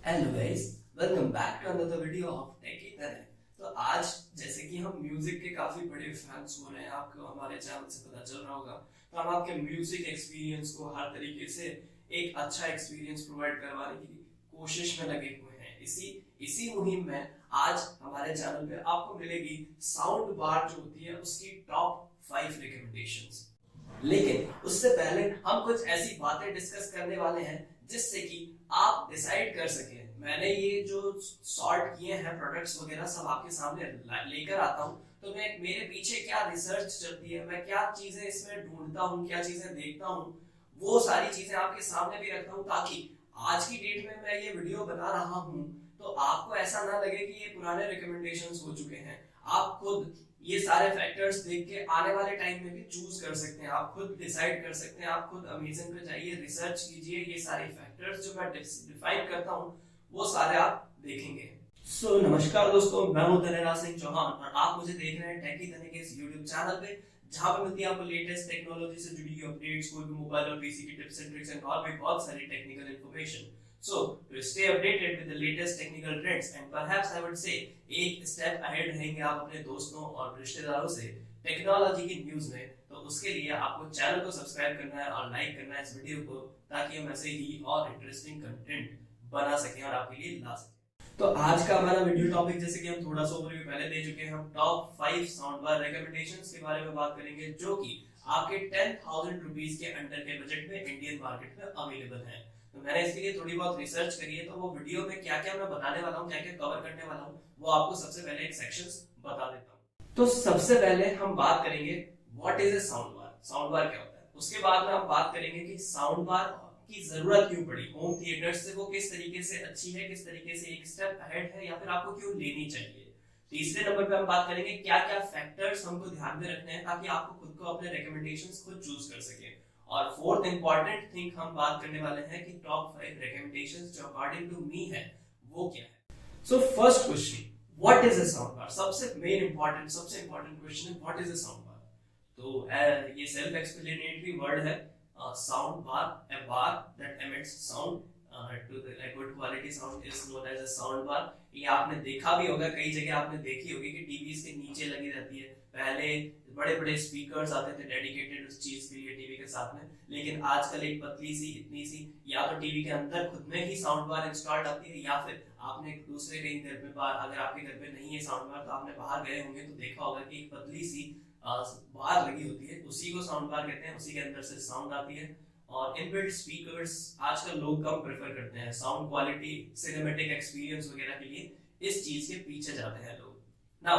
Hello guys, welcome back to another video of techie तरह। तो आज जैसे कि हम म्यूजिक के काफी बड़े फैंस हो रहे हैं, आपको हमारे चैनल से पता चल रहा होगा, तो हम आपके म्यूजिक एक्सपीरियंस को हर तरीके से एक अच्छा एक्सपीरियंस प्रोवाइड करवाने की कोशिश में लगे हुए हैं। इसी इसी मुहिम में आज हमारे चैनल पे आपको मिलेगी साउंड बार जो होती है उसकी टॉप 5 रिकमेंडेशंस। लेकिन उससे पहले हम कुछ ऐसी बातें डिस्कस करने वाले हैं जिससे कि आप डिसाइड कर सकें। मैंने ये जो सॉर्ट किए हैं प्रोडक्ट्स वगैरह सब आपके सामने लेकर आता हूँ, तो मैं मेरे पीछे क्या रिसर्च चलती है, मैं क्या चीजें इसमें ढूंढता हूँ, क्या चीजें देखता हूँ, वो सारी चीजें आपके सामने भी रखता हूँ ताकि आज की डेट में मैं ये वीडियो बना रहा हूँ तो आपको ऐसा ना लगे कि ये पुराने रिकमेंडेशंस हो चुके हैं। आप खुद ये सारे फैक्टर्स देख के आने वाले टाइम में भी चूज कर सकते हैं, आप खुद डिसाइड कर सकते हैं। आप खुद अमेजन पे जाइए, रिसर्च कीजिए, ये सारे फैक्टर्स जो मैं डिफाइन करता हूँ वो सारे आप देखेंगे। नमस्कार दोस्तों, मैं हूं धनेराज सिंह चौहान और आप मुझे देख रहे हैं टेकी तने के इस यूट्यूब चैनल पे, जहां पे मिलती है आपको लेटेस्ट टेक्नोलॉजी से जुड़ी हुई अपडेट्स, कोई भी मोबाइल और पीसी की टिप्स एंड ट्रिक्स एंड और भी बहुत सारी technical information. So, to stay updated with the latest technical trends and perhaps I would say एक स्टेप अहेड रहेंगे आप अपने दोस्तों और रिश्तेदारों से टेक्नोलॉजी की न्यूज में, तो उसके लिए आपको चैनल को सब्सक्राइब करना है और लाइक करना है इस वीडियो को, ताकि हम ऐसे ही और इंटरेस्टिंग कंटेंट बना सकें और आपके लिए ला सकें। तो आज का हमारा वीडियो टॉपिक, जैसे कि हम थोड़ा सा ओवरव्यू पहले दे चुके हैं, हम टॉप 5 साउंड बार रिकमेंडेशंस के बारे में बात करेंगे जो कि आपके 10,000 रुपीस के अंडर के बजट में इंडियन मार्केट में अवेलेबल है। तो मैंने इसके लिए थोड़ी बहुत रिसर्च करी है, तो वो वीडियो में क्या क्या मैं बताने वाला हूँ, क्या क्या कवर करने वाला हूँ, वो आपको सबसे पहले एक सेक्शंस बता देता हूँ। तो सबसे पहले हम बात करेंगे what is a sound bar, sound bar क्या होता है। उसके बाद में हम बात करेंगे कि साउंड बार की जरूरत क्यों पड़ी, होम थिएटर से वो किस तरीके से अच्छी है, किस तरीके से एक स्टेप अहेड है, या फिर आपको क्यों लेनी चाहिए। तीसरे नंबर पे हम बात करेंगे क्या क्या फैक्टर्स हमको ध्यान में रखने हैं ताकि आपको खुद को अपने रिकमेंडेशंस खुद चूज कर सके। और फोर्थ इंपॉर्टेंट थिंग हम बात करने वाले हैं कि टॉप 5 रिकमेंडेशंस जो अकॉर्डिंग टू मी है वो क्या है। So first question, what is a sound बार। सबसे सबसे इंपॉर्टेंट क्वेश्चन है व्हाट इज अ साउंड बार। तो ये सेल्फ एक्सप्लेनेटरी वर्ड है। Sound bar, a bar that emits sound to the a good quality sound is known as a sound bar। ये आपने देखा भी होगा, कई जगह आपने देखी होगी कि टीवीज के नीचे लगी रहती है। पहले बड़े बड़े स्पीकर्स आते थे डेडिकेटेड उस चीज के लिए टीवी के साथ में, लेकिन आजकल एक पतली सी इतनी सी या तो टीवी के अंदर खुद में ही साउंड बार इंस्टॉल्ड आती है, या फिर आपने दूसरे कहीं घर पे बार, अगर आपके घर पे नहीं है साउंड बार तो आपने बाहर गए होंगे तो देखा होगा कि एक पतली सी बार लगी होती है, उसी को साउंड बार कहते हैं। उसी के अंदर से साउंड आती है। और इनबिल्ट स्पीकर्स आजकल लोग कम प्रेफर करते हैं, साउंड क्वालिटी, सिनेमैटिक एक्सपीरियंस वगैरह के लिए इस चीज के पीछे जाते हैं लोग। नाउ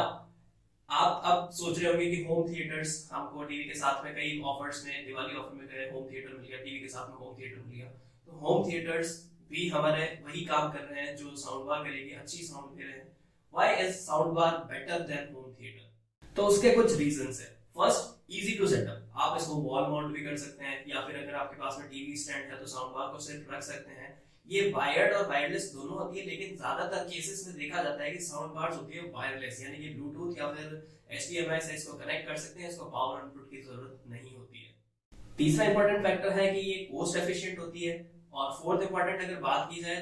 आप अब सोच रहे होंगे कि होम थिएटर्स, हमको टीवी के साथ में कई ऑफर्स में, दिवाली ऑफर में गए होम थिएटर मिल गया, टीवी के साथ में होम थिएटर मिल गया। तो होम थिएटर्स भी हमारे वही काम कर रहे हैं जो साउंड बार करेगी, अच्छी साउंड दे रहे हैं। Why is sound bar better than home theatre. तो उसके कुछ रीजंस है। फर्स्ट, इजी टू सेटअप, आप इसको वॉल माउंट भी कर सकते हैं, या फिर अगर आपके पास में टीवी स्टैंड है तो साउंड बार को सिर्फ रख सकते हैं। ये वायर्ड और वायरलेस दोनों होती है, लेकिन ज्यादातर केसेस में देखा जाता है कि साउंड बार्स होती है वायरलेस, यानी कि ब्लूटूथ या फिर HDMI से इसको कनेक्ट कर सकते हैं, इसको पावर इनपुट की जरूरत नहीं होती है। तीसरा इंपॉर्टेंट फैक्टर है कि ये कॉस्ट एफिशिएंट होती है। और फोर्थ इंपॉर्टेंट, अगर बात की जाए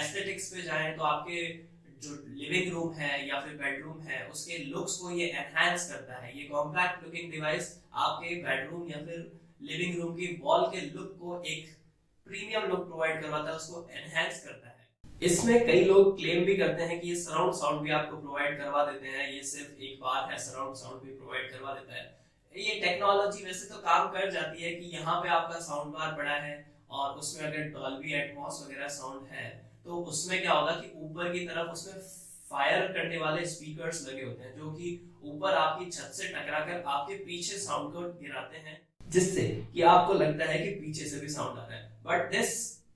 एस्थेटिक्स पे जाए, तो आपके जो लिविंग रूम है या फिर बेडरूम है उसके लुक्स को ये एनहांस करता है। ये कॉम्पैक्ट लुकिंग डिवाइस आपके बेडरूम या फिर लिविंग रूम की वॉल के लुक को एक प्रीमियम लुक प्रोवाइड करवाता है, उसको एनहांस करता है। इसमें कई लोग क्लेम भी करते हैं कि ये सराउंड साउंड भी आपको प्रोवाइड करवा देते हैं, ये सिर्फ एक बार है, सराउंड साउंड भी प्रोवाइड करवा देता है। ये टेक्नोलॉजी वैसे तो काम कर जाती है कि यहाँ पे आपका साउंड बार पड़ा है और उसमें अगर डॉल्बी एटमॉस वगैरह साउंड है तो उसमें क्या होगा कि ऊपर की तरफ उसमें फायर करने वाले स्पीकर्स लगे होते हैं जो कि ऊपर आपकी छत से टकराकर आपके पीछे साउंड को गिराते हैं, जिससे कि आपको लगता है कि पीछे से भी साउंड आ रहा है। But this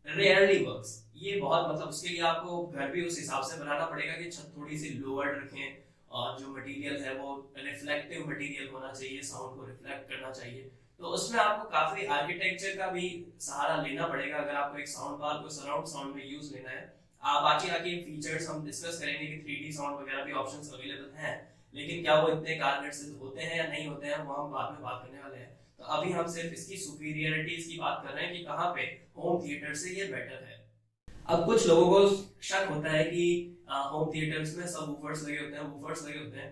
rarely works. ये बहुत, मतलब उसके लिए आपको घर भी उस हिसाब से बनाना पड़ेगा कि छत थोड़ी सी लोअर रखें और जो मटेरियल है वो रिफ्लेक्टिव मटेरियल होना चाहिए, साउंड को रिफ्लेक्ट करना चाहिए। तो उसमें आपको काफी आर्किटेक्चर का भी सहारा लेना पड़ेगा अगर आपको एक साउंड बार को सराउंड साउंड में यूज लेना है। बाकी आगे फीचर्स हम डिस्कस करेंगे कि 3D साउंड वगैरह भी ऑप्शंस अवेलेबल हैं, लेकिन क्या वो इतने कारगर सिद्ध होते हैं या नहीं होते हैं वो हम बाद में बात करने वाले हैं। तो अभी हम सिर्फ इसकी सुपीरियरिटीज की बात कर रहे हैं कि कहाँ पे होम थिएटर से ये बेटर है। अब कुछ लोगों को शक होता है कि होम थिएटर्स में सब वूफर्स लगे होते हैं, वूफर्स लगे होते हैं,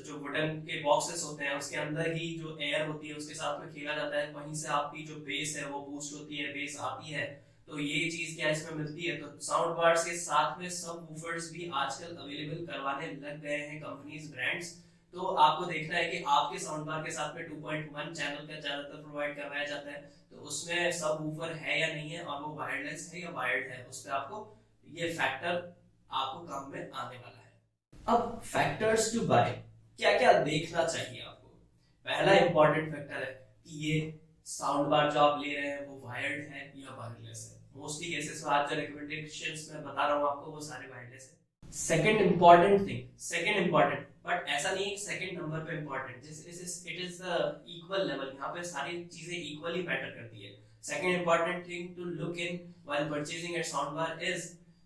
जो वुडन के बॉक्सेस होते हैं उसके अंदर ही जो एयर होती है उसके साथ में खेला जाता है, वहीं से आपकी जो बेस है वो बूस्ट होती है, बेस आती है। तो ये चीज क्या इसमें मिलती है, तो साउंड बार्स के साथ में सब वूफर्स भी आजकल अवेलेबल करवाने लग गए हैं कंपनीज, ब्रांड्स। तो आपको देखना है कि आपके साउंड बार के साथ में 2.1 चैनल का ज्यादातर प्रोवाइड करवाया जाता है, तो उसमें सब वूफर है या नहीं है और वो वायरलेस है या वायर्ड है, उस पर आपको ये फैक्टर आपको काम में आने वाला है। अब फैक्टर्स टू बाय, क्या क्या देखना चाहिए आपको। पहला इंपॉर्टेंट फैक्टर है कि ये साउंड बार जो आप ले रहे हैं वो वायर्ड है या वायरलेस है। मोस्टली केसेस में आज जो रिकमेंडेशंस मैं बता रहा हूँ आपको वो सारे वायरलेस है। Second important thing, second important, but ऐसा नहीं है सेकंड नंबर पे important, it is the equal level, यहाँ पे सारी चीजें इक्वली मैटर करती है। Second important thing to look in while purchasing a sound bar is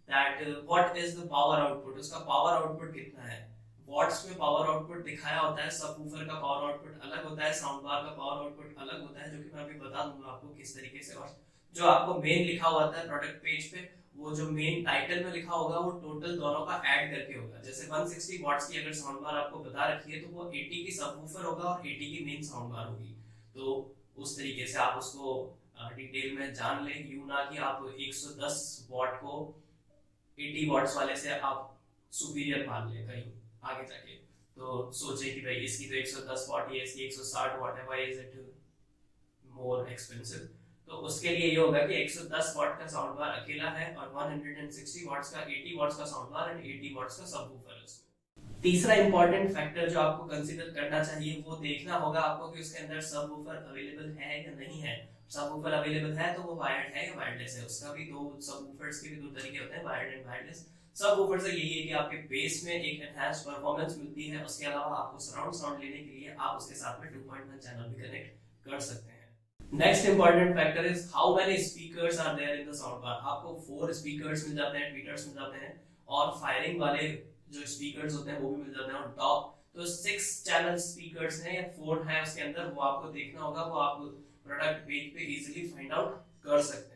that what is the power output, उसका पावर आउटपुट कितना है। वॉट्स में पावर आउटपुट दिखाया होता है, सबवूफर का पावर आउटपुट अलग होता है, साउंड बार का पावर आउटपुट अलग होता है, जो कि मैं अभी बता दूंगा आपको किस तरीके से। और जो आपको मेन लिखा हुआ है प्रोडक्ट पेज पे, वो जो मेन टाइटल में लिखा होगा वो टोटल दोनों का ऐड करके होगा। जैसे 160 वॉट्स की अगर साउंड बार आपको बता रखी है तो वो 80 की सबवूफर होगा और 80 की मेन साउंड बार होगी। तो उस तरीके से आप उसको डिटेल में जान लें, यूं ना कि आप 110 वॉट को 80 वॉट्स वाले से आप सुपीरियर मान लें कहीं आगे जाके, तो सोचे कि भाई इसकी तो 110 वॉट है, इसकी 160 वॉट है, why is it more expensive. तो उसके लिए ये होगा कि 110 वॉट का साउंड बार अकेला है और 160 वॉट्स का 80 वॉट्स का साउंड बार एंड 80 वॉट्स का सबवूफर है उसमें। तीसरा इंपॉर्टेंट फैक्टर जो आपको कंसीडर करना चाहिए वो देखना होगा आपको कि उसके अंदर सबवूफर अवेलेबल है या नहीं है। सबवूफर अवेलेबल है तो वो वायर्ड है या वायरलेस है। उसका भी दो, सबवूफर्स के भी दो तरीके होते हैं, वायर्ड एंड वायरलेस। सबवूफर से यही है कि आपके बेस में एक एनहांस्ड परफॉर्मेंस मिलती है, उसके अलावा आपको सराउंड साउंड लेने के लिए आप उसके साथ में 2.1 चैनल भी कनेक्ट कर सकते हैं। Next important factor is how many speakers are there in the sound bar. आपको 4 स्पीकर्स मिल जाते हैं, ट्वीटर्स मिल जाते हैं, और फायरिंग वाले जो स्पीकर्स होते हैं वो भी मिल जाते हैं ऑन टॉप। तो 6 चैनल स्पीकर्स हैं या 4 है उसके अंदर, वो आपको देखना होगा, वो आप प्रोडक्ट पेज पे इजीली फाइंड आउट कर सकते हैं।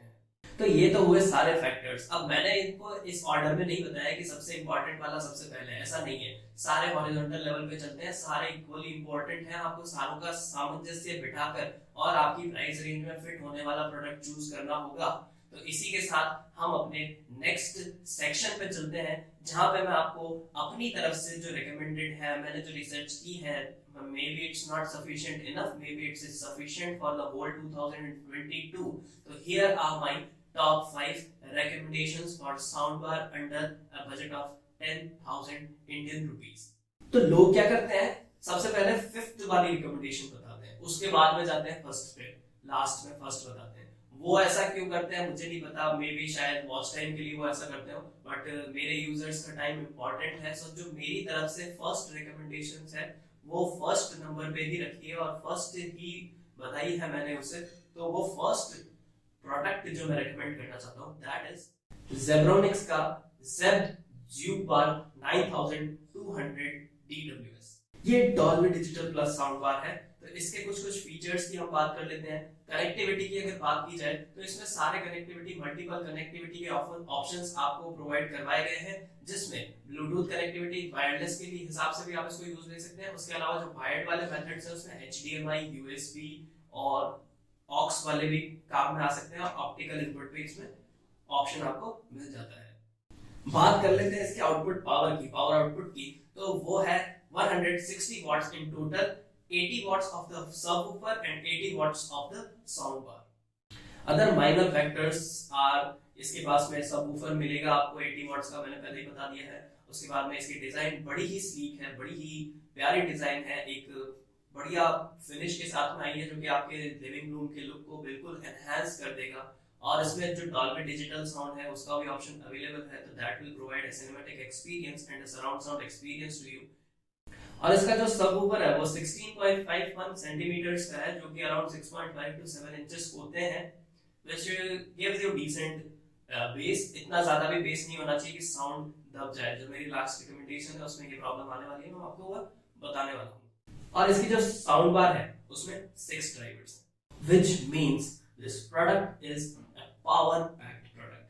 तो ये तो हुए सारे फैक्टर्स। अब मैंने इनको इस ऑर्डर में नहीं बताया कि सबसे इंपॉर्टेंट वाला सबसे पहले, ऐसा नहीं है। सारे हॉरिजॉन्टल लेवल पे चलते हैं, सारे इक्वली इंपॉर्टेंट हैं। आपको सारों का सामंजस्य बिठाकर और आपकी प्राइस रेंज में फिट होने वाला प्रोडक्ट चूज करना होगा। तो इसी के साथ हम अपने नेक्स्ट सेक्शन पे चलते हैं, जहां पे मैं आपको अपनी तरफ से जो रिकमेंडेड है, मैंने जो रिसर्च की है, maybe it's not sufficient enough, maybe it's sufficient for the whole 2022. So here are my top 5 recommendations for soundbar under a budget of 10,000 Indian rupees. तो लोग क्या करते हैं, सबसे पहले 5th वाली रिकमेंडेशन बताते हैं, उसके बाद में जाते हैं फर्स्ट पे, लास्ट में फर्स्ट बताते हैं। वो ऐसा क्यों करते हैं मुझे नहीं पता, मे बी शायद वॉच टाइम के लिए वो ऐसा करते हो, बट मेरे यूजर्स का टाइम इंपॉर्टेंट है। सो जो मेरी तरफ से फर्स्ट रिकमेंडेशंस है वो फर्स्ट नंबर पे ही रखिए और फर्स्ट ही बताई है मैंने उसे। तो वो फर्स्ट प्रोडक्ट जो मैं रेकमेंड करना चाहता हूँ दैट इज Zebronics का Zeb Juke Bar 9200 DWS। ये Dolby digital plus sound bar है। तो इसके कुछ कुछ फीचर्स की हम बात कर लेते हैं। कनेक्टिविटी की अगर बात की जाए तो इसमें सारे कनेक्टिविटी, मल्टीपल कनेक्टिविटी के ऑप्शंस आपको प्रोवाइड करवाए गए हैं, जिसमें ब्लूटूथ कनेक्टिविटी, वायरलेस के लिए हिसाब से भी आप इसको यूज ले सकते हैं। उसके अलावा जो वायर्ड वाले मेथड्स हैं उसमें HDMI, USB और ऑक्स वाले भी काम में आ सकते हैं, और ऑप्टिकल इनपुट पे इसमें ऑप्शन आपको मिल जाता है। बात कर लेते हैं इसके आउटपुट पावर की, पावर आउटपुट की। तो वो है 160 what's in total, 80 watts of the subwoofer and 80 watts of the soundbar. Other minor factors are, इसके पास में सबवूफर मिलेगा आपको 80 watts का, मैंने पहले ही बता दिया है। उसके बाद में इसकी डिजाइन बड़ी ही स्लीक है, बड़ी ही प्यारी डिजाइन है, एक बढ़िया फिनिश के साथ में आई है, जो कि आपके लिविंग रूम के लुक को बिल्कुल एनहांस कर देगा। और इसमें जो डॉल्बी डिजिटल साउंड है उसका भी ऑप्शन अवेलेबल है, तो that will provide a cinematic experience and a surround sound experience to you. और इसका जो सबवूफर है वो 16.51 सेंटीमीटर्स का है, जो कि अराउंड 6.5 to 7 इंचेस होते हैं, which gives you decent bass। इतना ज्यादा भी बेस नहीं होना चाहिए कि साउंड दब जाए। जो मेरी लास्ट रिकमेंडेशन है उसमें ये प्रॉब्लम आने वाली है, मैं आपको वो बताने वाला हूँ। और इसकी जो साउंड बार है उसमें 6 ड्राइवर्स हैं, which means this product is a power packed product।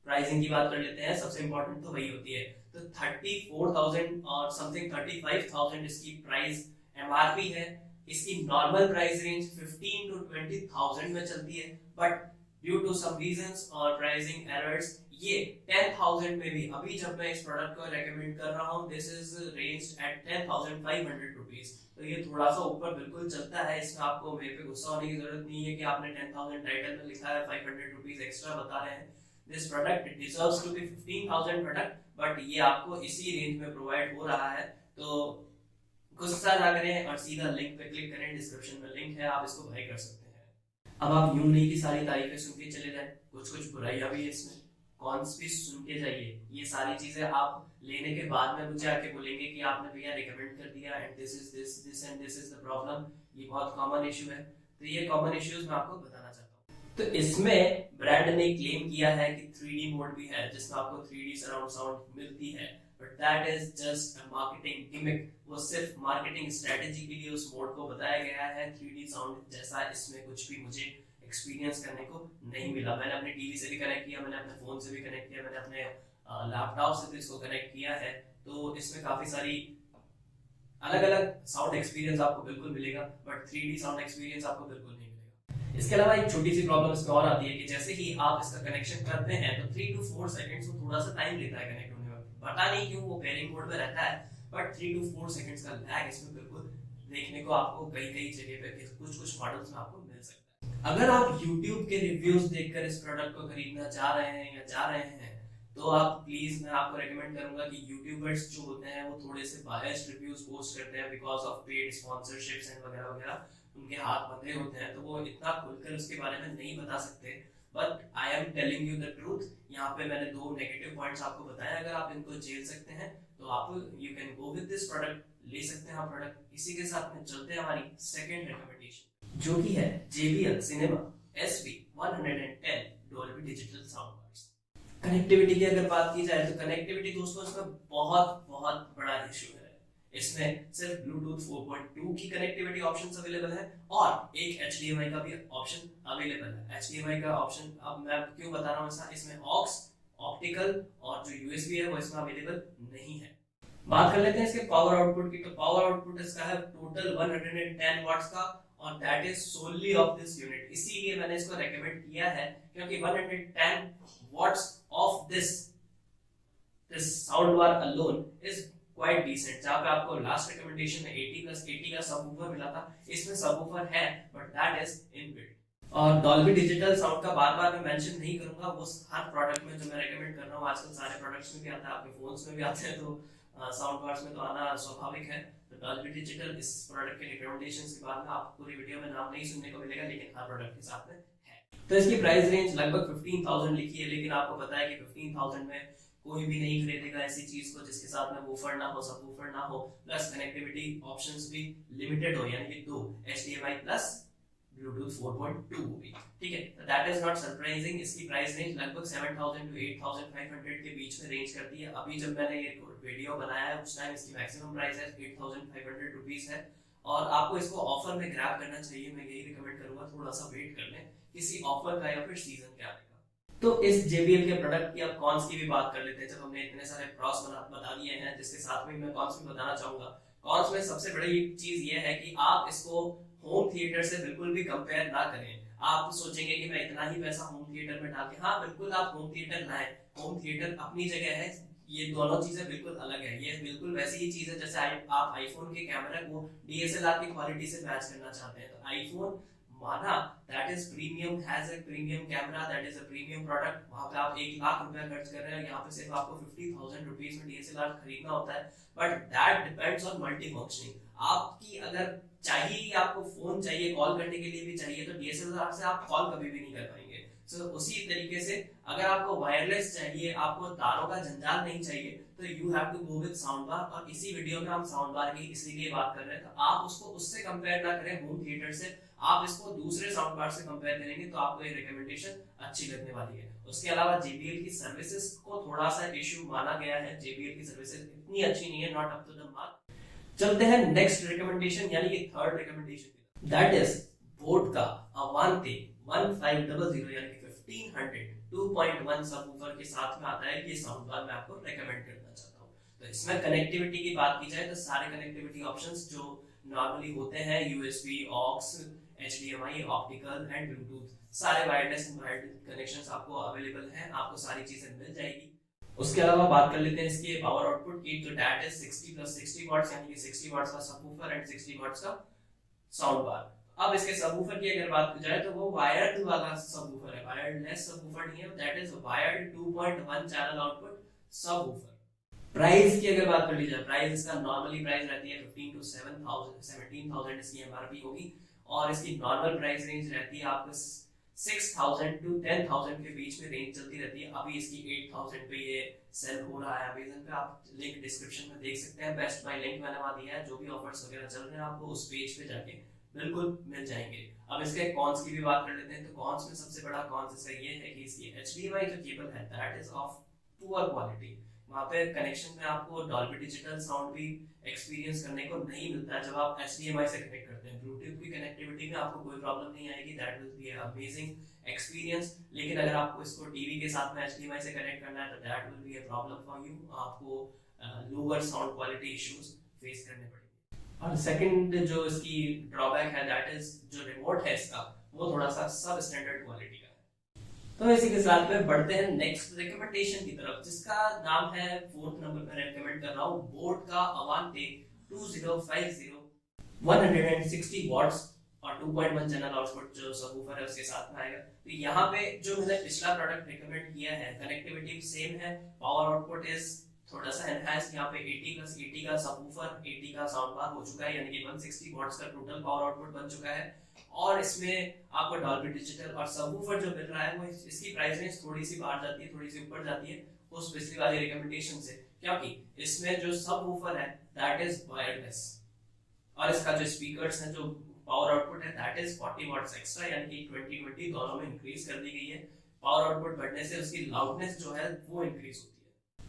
Pricing की बात कर लेते हैं, सबसे इंपॉर्टेंट तो वही होती है। तो 34,000 और समथिंग 35,000 इसकी प्राइस एमआरपी है। इसकी नॉर्मल प्राइस रेंज 15 to 20,000 में चलती है, but due to some reasons और प्राइसिंग एरर्स ये 10,000 में भी, अभी जब मैं इस प्रोडक्ट को रेकमेंड कर रहा हूँ, this is ranged at 10,500 rupees. तो ये थोड़ा सा ऊपर बिल्कुल चलता है, इसमें आपको मेरे पे गुस्सा होने की जरूरत नहीं है कि आपने 10,000 टाइटल में लिखा है, 500 रुपीज एक्स्ट्रा बता रहे हैं। This product deserves to be 15,000 product, but ये आपको इसी रेंज में प्रोवाइड हो रहा है। तो गुस्सा ना करें और सीधा लिंक पे क्लिक करें, डिस्क्रिप्शन में लिंक है, आप इसको बाय कर सकते हैं। अब आप यूं नहीं कि सारी तारीफें सुन के चले जाएं, कुछ कुछ बुराइयां भी है इसमें, कॉन्स भी सुन के जाइए। ये सारी चीजें आप लेने के बाद में मुझे आके बोलेंगे कि आपने भैया रिकमेंड कर दिया and this is this and this is the problem, ये बहुत कॉमन इशू है। तो ये कॉमन इश्यूज मैं आपको बताना चाहता हूँ। तो इसमें ब्रांड ने क्लेम किया है कि 3D मोड भी है, जिसमें आपको 3D सराउंड साउंड मिलती है, but that is just a marketing gimmick. वो सिर्फ मार्केटिंग स्ट्रेटेजी के लिए उस मोड को बताया गया है। 3D साउंड जैसा इसमें कुछ भी मुझे एक्सपीरियंस करने को नहीं मिला। मैंने अपने टीवी से भी कनेक्ट किया, मैंने अपने फोन से भी कनेक्ट किया, मैंने अपने लैपटॉप से भी इसको कनेक्ट किया है। तो इसमें काफी सारी अलग अलग साउंड एक्सपीरियंस आपको बिल्कुल मिलेगा, बट 3D साउंड एक्सपीरियंस आपको बिल्कुल नहीं मिलेगा। इसके अलावा एक छोटी सी प्रॉब्लम इसमें और आती है कि जैसे ही आप इसका कनेक्शन करते हैं तो 3 to 4 सेकंड्स को थोड़ा सा टाइम लेता है कनेक्ट होने में। पता नहीं क्यों, वो पेयरिंग मोड में रहता है, बट 3 to 4 सेकंड्स का लैग इसमें बिल्कुल देखने को आपको कई जगह पे कुछ कुछ मॉडल्स में आपको मिल सकता है। अगर आप YouTube के रिव्यूज देखकर इस प्रोडक्ट को खरीदना चाह रहे हैं या जा रहे हैं, तो आप प्लीज, मैं आपको रेकमेंड करूंगा कि यूट्यूबर्स जो होते हैं वो थोड़े से बायस्ड रिव्यूज पोस्ट करते हैं because of paid sponsorships and वगैरह वगैरह, उनके हाथ बंधे होते हैं, तो वो इतना खुलकर उसके बारे में नहीं बता सकते। But I am telling you the truth. यहाँ पे मैंने 2 नेगेटिव पॉइंट्स आपको बताए, अगर आप इनको झेल सकते हैं तो आप you can go with this product, ले सकते हैं आप प्रोडक्ट। इसी के साथ में चलते हैं हमारी सेकंड रिकमेंडेशन, जो कि है JBL Cinema SV110 Dolby digital sound bars. Connectivity की अगर बात की जाए तो कनेक्टिविटी दोस्तों इसमें बहुत बहुत बड़ा इशू है। इसमें सिर्फ ब्लूटूथ 4.2 की कनेक्टिविटी ऑप्शंस अवेलेबल है और एक HDMI का भी ऑप्शन अवेलेबल है। HDMI का ऑप्शन अब मैं क्यों बता रहा हूँ ऐसा, इसमें ऑक्स, ऑप्टिकल और जो USB है वो इसमें अवेलेबल नहीं है। बात कर लेते हैं इसके पावर आउटपुट की। तो पावर आउटपुट इसका है टोटल 110 वाट्स का, और that is solely of this unit. इसीलिए मैंने इसको रेकमेंड किया है, क्योंकि 110 watts of this sound bar alone is quite decent। जहाँ पे आपको लास्ट रिकमेंडेशन में 80+80 का सबवूफर मिला था, इसमें सबवूफर है बट दैट इज इनबिल्ट। और डॉल्बी डिजिटल साउंड का बार बार मैं मेंशन नहीं करूंगा, वो हर प्रोडक्ट में जो मैं रेकमेंड कर रहा हूँ, आजकल सारे प्रोडक्ट्स में भी आता है, आपके फोन्स में भी आते हैं, तो साउंड बार्स में तो आना स्वाभाविक है। तो डॉल्बी डिजिटल इस प्रोडक्ट के रिकमेंडेशंस के बाद में आपको पूरी वीडियो में नाम नहीं सुनने को मिलेगा, लेकिन हर प्रोडक्ट के साथ में। तो इसकी प्राइस रेंज लगभग 15,000 लिखी है, लेकिन आपको पता है कि 15,000 में कोई भी नहीं खरीदेगा ऐसी चीज को जिसके साथ में वूफर ना हो, सबवूफर ना हो, प्लस कनेक्टिविटी ऑप्शंस भी लिमिटेड हो, यानी कि 2 HDMI प्लस ब्लूटूथ 4.2 भी, ठीक है। तो दैट इज नॉट सरप्राइजिंग। इसकी प्राइस रेंज लगभग 7,000 to 8,500 के बीच में रेंज करती है। अभी जब मैंने ये वीडियो बनाया है उस टाइम इसकी मैक्सिमम प्राइस है 8,500 रुपीज है, और आपको इसको ऑफर में ग्रैब करना चाहिए। मैं यही रिकमेंड करूंगा, थोड़ा सा वेट कर लें किसी ऑफर का या फिर सीजन के आने का। तो इस JBL के प्रोडक्ट की अब कॉन्स की भी बात कर लेते हैं। जब हमने इतने सारे प्रॉस बता दिए हैं, जिसके साथ में मैं कॉन्स भी बताना चाहूंगा। कॉन्स में सबसे बड़ी चीज ये है कि आप इसको होम थिएटर से बिल्कुल भी कंपेयर ना करें। आप सोचेंगे कि मैं इतना ही पैसा होम थिएटर में डाल के, हाँ बिल्कुल आप होम थिएटर लाएं, होम थिएटर अपनी जगह है, ये दोनों चीजें बिल्कुल अलग है। ये बिल्कुल वैसी ही चीज है जैसे आप आईफोन के कैमरा को DSLR की क्वालिटी से मैच करना चाहते हैं। तो आईफोन माना that is premium, has a premium camera, that is a premium product. वहां पे आप 1 लाख रुपया खर्च कर रहे हैं, यहाँ पे सिर्फ आपको 50,000 रुपीज में DSLR खरीदना होता है। But that depends on multi functioning. आपकी अगर चाहिए, आपको फोन चाहिए, कॉल करने के लिए भी चाहिए, तो DSLR से आप कॉल कभी भी नहीं कर पाएंगे। तो उसी तरीके से अगर आपको वायरलेस चाहिए, आपको तारों का जंजाल नहीं चाहिए, तो you have to go with sound bar. और इसी वीडियो में हम साउंड बार की इसीलिए बात कर रहे हैं। तो आप उसको उससे कंपेयर ना करें होम थिएटर से, आप इसको दूसरे साउंड बार से कंपेयर करेंगे तो आपको ये रिकमेंडेशन अच्छी लगने वाली है। उसके अलावा JBL की सर्विसेज को थोड़ा सा इशू माना गया है। JBL की सर्विसेज इतनी अच्छी नहीं है, not up to the mark. चलते हैं नेक्स्ट रिकमेंडेशन, यानी कि third recommendation, that is boat का अवांती 1500 यानी कि 1500 2.1 सबवूफर के साथ में आता है। ये साउंड बार मैं आपको रेकमेंड करना चाहता हूँ। तो इसमें कनेक्टिविटी की बात की जाए तो सारे कनेक्टिविटी ऑप्शंस जो नॉर्मली होते हैं, USB, aux, HDMI, optical and bluetooth, सारे वायरलेस एंड वायर्ड कनेक्शंस आपको अवेलेबल हैं, आपको सारी चीजें मिल जाएगी। उसके अलावा बात कर लेते हैं इसके पावर आउटपुट की, तो दैट इज 60 + 60 वाट्स, यानी कि 60 वाट्स का सबवूफर एंड 60 वाट्स का साउंड बार। अब इसके सबवूफर की अगर बात की जाए तो वो वायर्ड वाला सबवूफर है, वायरलेस सबवूफर नहीं है, that is wired 2.1 channel output subwoofer. Price की अगर बात कर ली जाए, प्राइस इसका नॉर्मली प्राइस रहती है 15 to 17,000 इसकी एमआरपी होगी, और इसकी नॉर्मल प्राइस रेंज रहती है आपको 6,000 to 10,000 के बीच में रेंज चलती रहती है। अभी इसकी 8,000 पे ये सेल हो रहा है अमेज़न पे, आप लिंक डिस्क्रिप्शन में देख सकते हैं, बेस्ट बाय लिंक मैंने वहां दिया है, जो भी ऑफर्स वगैरह चल रहे हैं आपको उस पेज पे जाके बिल्कुल मिल जाएंगे। अब इसके कॉन्स की भी बात कर लेते हैं, तो कॉन्स में सबसे बड़ा कॉन्स इसका ये है कि इसकी HDMI जो केबल है that is of poor quality. वहां पे कनेक्शन में आपको डॉल्बी डिजिटल साउंड भी एक्सपीरियंस करने को नहीं मिलता है जब आप HDMI से कनेक्ट करते हैं। ब्लूटूथ की कनेक्टिविटी में आपको कोई प्रॉब्लम नहीं आएगी, that will be amazing experience. लेकिन अगर आपको इसको टीवी के साथ में HDMI से कनेक्ट करना है तो that will be a problem for you, आपको lower sound quality issues face करने पड़ेंगे। और सेकंड जो इसकी ड्रॉबैक है दैट इज जो रिमोट है इसका, वो थोड़ा सा सब स्टैंडर्ड क्वालिटी का है। तो इसी के साथ में बढ़ते हैं नेक्स्ट रिकमेंडेशन की तरफ, जिसका नाम है 4th नंबर पर रेकमेंड कर रहा हूँ, बोट का अवांते 2050 160 वॉट्स और 2.1 चैनल आउटपुट जो सबवूफर है उसके साथ में आएगा। तो यहाँ पे जो मैंने पिछला प्रोडक्ट रिकमेंड किया है, कनेक्टिविटी सेम है, पावर आउटपुट इज थोड़ा सा एनहांस, यहाँ पे 80 + 80 का सबवूफर, 80 का साउंड बार हो चुका है, यानी कि 160 वॉट्स का टोटल पावर आउटपुट बन चुका है। और इसमें आपको डॉल्बी डिजिटल और सबवूफर जो मिल रहा है वो इसकी प्राइस रेंज थोड़ी सी बाहर जाती है, थोड़ी सी ऊपर जाती है उस पिछली वाली रिकमेंडेशन से, क्योंकि इसमें जो सबवूफर है दैट इज वायरलेस, और इसका जो स्पीकर्स है, जो पावर आउटपुट है दैट इज 40 वॉट्स एक्स्ट्रा, यानी कि 2020 दोनों में इंक्रीज कर दी गई है। पावर आउटपुट बढ़ने से उसकी लाउडनेस जो है वो इंक्रीज होती है।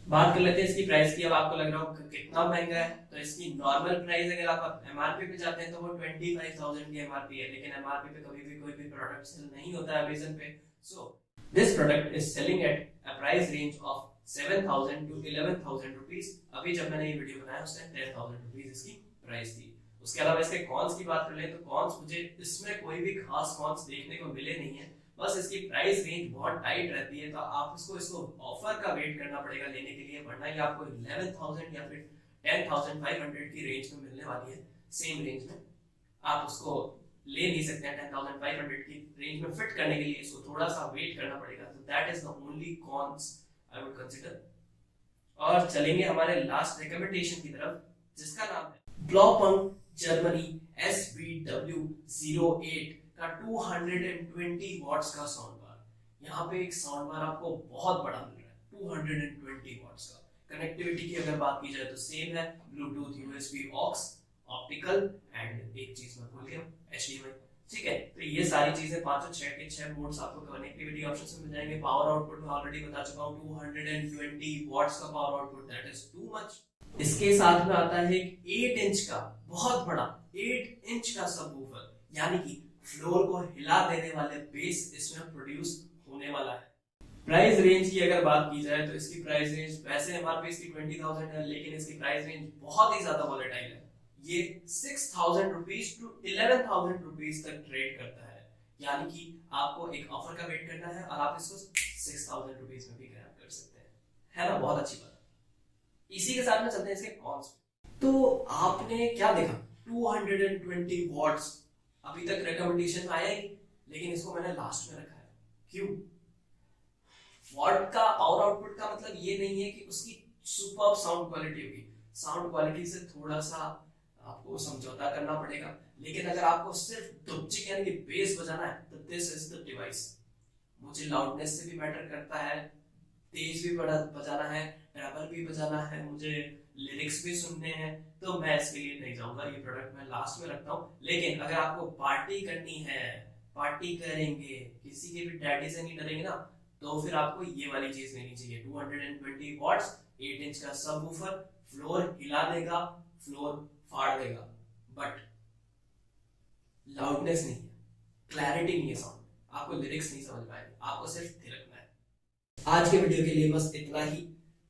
बात कर लेते हैं इसकी प्राइस की। अब आपको लग रहा हो कितना महंगा है, तो इसकी नॉर्मल प्राइस अगर आप एमआरपी पे जाते हैं तो वो 25,000 की एमआरपी है, लेकिन एमआरपी पे कभी भी कोई भी प्रोडक्ट सेल नहीं होता है अमेज़न पे। So this product is selling at a price range of 7,000 to 11,000 rupees. अभी जब मैंने ये वीडियो बनाया उस टाइम 10,000 रुपीस इसकी प्राइस थी। उसके अलावा इसके कॉन्स की बात कर ले तो कॉन्स मुझे इसमें कोई भी खास कॉन्स देखने को मिले नहीं है, बस इसकी प्राइस रेंज बहुत टाइट रहती है, तो आप इसको ऑफर का वेट करना पड़ेगा लेने के लिए, वरना ये आपको 11,000 या फिर 10,500 की रेंज में मिलने वाली है। सेम रेंज में आप उसको ले नहीं सकते हैं, 10,500 की रेंज में फिट करने के लिए इसको थोड़ा सा वेट करना पड़ेगा। तो that is the only cons I would consider. और चलेंगे हमारे लास्ट रिकमेंडेशन की तरफ, जिसका नाम है ब्लॉपंग जर्मनी SBW08 का 220 वॉट्स का साउंड बार। यहाँ पे एक साउंड बार आपको बहुत बड़ा मिल रहा है, 220 वॉट्स का। कनेक्टिविटी की अगर बात की जाए तो सेम है, bluetooth, USB, aux, optical and एक चीज मैं भूल गया, HDMI। ठीक है, तो ये सारी चीजें पांचों 6 के 6 मोड्स आपको कनेक्टिविटी ऑप्शन में मिल जाएंगे। पावर आउटपुट में ऑलरेडी बता चुका हूँ, 220 वॉट्स का power output, that is too much. इसके साथ में आता है एक 8 इंच का बहुत बड़ा 8 इंच का सबवूफर, यानी कि फ्लोर को हिला देने वाले बेस इसमें प्रोड्यूस होने वाला है। प्राइस रेंज की अगर बात की जाए तो इसकी प्राइस रेंज, वैसे एमआरपी इसकी 20,000 है, लेकिन इसकी प्राइस रेंज बहुत ही ज्यादा वोलेटाइल है। ये 6,000 रुपीज to 11,000 रुपीज तक ट्रेड करता है, यानी कि आपको एक ऑफर का वेट करना है और आप इसको 6,000 रुपीज में भी ग्रैब कर सकते हैं, है ना, बहुत अच्छी बात। इसी के साथ में चलते हैं इसके कॉन्स पे। तो आपने क्या देखा, 220 वॉट्स अभी तक रिकमेंडेशन में आया ही, लेकिन इसको मैंने लास्ट में रखा है। क्यों? वॉट का पावर आउटपुट का मतलब ये नहीं है कि उसकी सुपर्ब साउंड क्वालिटी होगी, साउंड क्वालिटी से थोड़ा सा आपको समझौता करना पड़ेगा, लेकिन अगर आपको सिर्फ डुपचिक यानी कि बेस बजाना है तो दिस इज द डिवाइस। मुझे लाउडनेस से भी मैटर करता है, तेज भी बजाना है, ट्रैबल भी बजाना है, मुझे लिरिक्स भी सुनने हैं, तो मैं इसके लिए नहीं जाऊंगा, ये प्रोडक्ट मैं लास्ट में रखता हूँ। लेकिन अगर आपको पार्टी करनी है, पार्टी करेंगे, किसी के भी डैडी से नहीं डरेंगे ना, तो फिर आपको ये वाली चीज लेनी चाहिए। 220 वॉट्स, 8 इंच का सबवूफर, फ्लोर हिला देगा, फ्लोर फाड़ देगा, बट लाउडनेस नहीं है, क्लैरिटी नहीं है साउंड। आपको लिरिक्स नहीं समझ में आएंगे, आपको सिर्फ थिरकना है। आज के वीडियो के लिए बस इतना ही।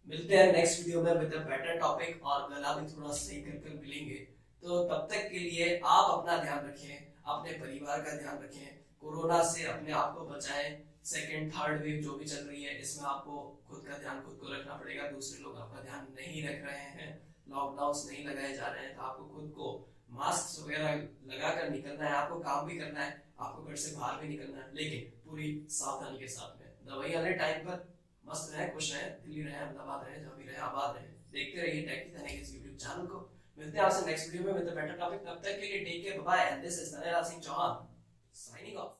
मिलते हैं नेक्स्ट वीडियो में विद अ बेटर टॉपिक, और गला भी थोड़ा सही कर मिलेंगे। तो तब तक के लिए आप अपना ध्यान रखें, अपने परिवार का ध्यान रखें, कोरोना से अपने आप को बचाएं। सेकेंड थर्ड वेव जो भी चल रही है, इसमें आपको खुद का ध्यान खुद को रखना पड़ेगा। दूसरे लोग आपका ध्यान नहीं रख रहे हैं, लॉकडाउन नहीं लगाए जा रहे हैं, तो आपको खुद को मास्क वगैरह लगा कर निकलना है। आपको काम भी करना है, आपको घर से बाहर भी निकलना है, लेकिन पूरी सावधानी के साथ में। दवाई वाले टाइम पर मस्त रहे, खुश रहे, दिल्ली रहे, अहमदाबाद रहे, जहाँ भी रहे, आबाद रहे। देखते रहिए टेकी तनेक यूट्यूब चैनल को। मिलते हैं आपसे नेक्स्ट वीडियो में विद अ बेटर टॉपिक। तब तक के लिए take care, bye. And this is Narela Singh Chauhan signing of.